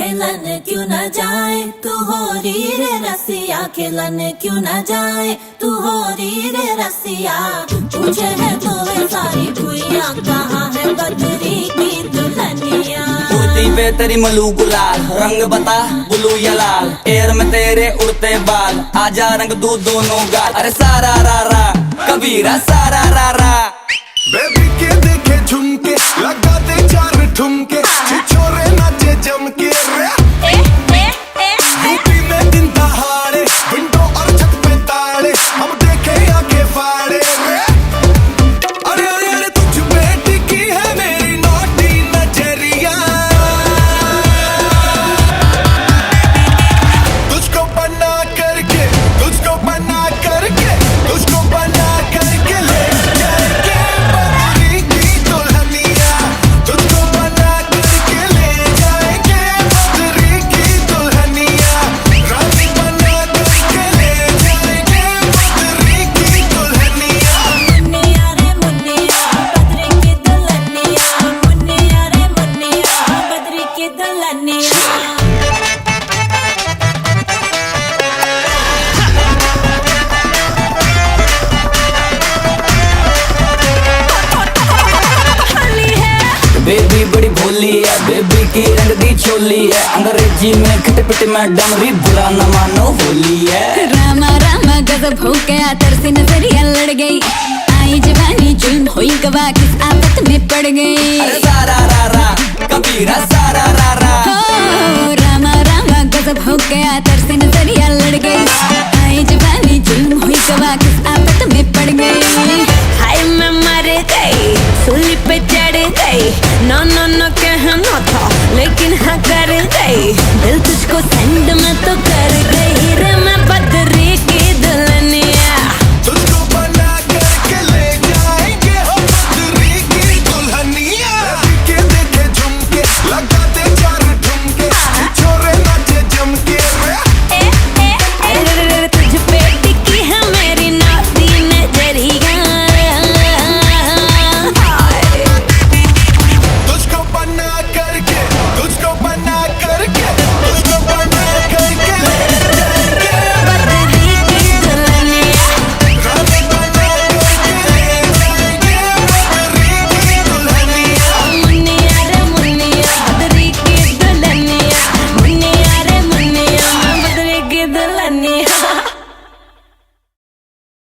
खेलन क्यों न जाए, तू हो री रे रसिया, खेलन क्यों न जाए, तू हो री रे रसिया। पूछे है तो वे सारी भुइयां, कहाँ है बदरी की दुल्हनिया। उड़ती पे तेरी मलू गुलाल, रंग बता ब्लू या लाल, एयर में तेरे उड़ते बाल, आजा रंग दू दोनों गाल। अरे सारा रा रा कबीरा सारा रा रा। बेबी के देखे झुमके, लगा दे चार ठुमके, छिछोरे नाचे जम के रे। यूपी में दिन दहाड़े, विंडो और छत पे ताड़े, हम देखे आके फाड़े रे। अरे अरे अरे तुझ पे टिकी है मेरी नोटी नजरिया, तुझको बना करके, तुझको बना करके, तुझको बना करके ले जाएंगे बदरी की दुल्हनिया, तुझको बना करके ले जाएंगे बदरी की दुल्हनिया, रानी बना करके ले जाएंगे बदरी की दुल्हनिया। मुन्निया रे मुन्निया, बदरी की दुल्हनिया, मुन्निया रे मुन्निया, बदरी की दुल्हनिया। बेबी बड़ी भोली है, बेबी की रंग दी चोली है, अंग्रेजी में खट पिट मैडम री बुरा न मानो होली है। रामा रामा गजब हो गया, तरसी नजरिया लड़ गई, आई जवानी जुल्म हुई गवा, किस आफत में पड़ गई। अरे सारा रा रा कबीरा सारा रा रा। हो रामा रामा गजब हो गया, तरसी नजरिया लड़ गई, आई जवानी जुल्म हुई गवा, किस आफत में पड़ गई। हाय मैं मर गई, सूली पे चढ़ गई, नो नो नो कहना था लेकिन हाँ कर गई, दिल तुझको सेंड में तो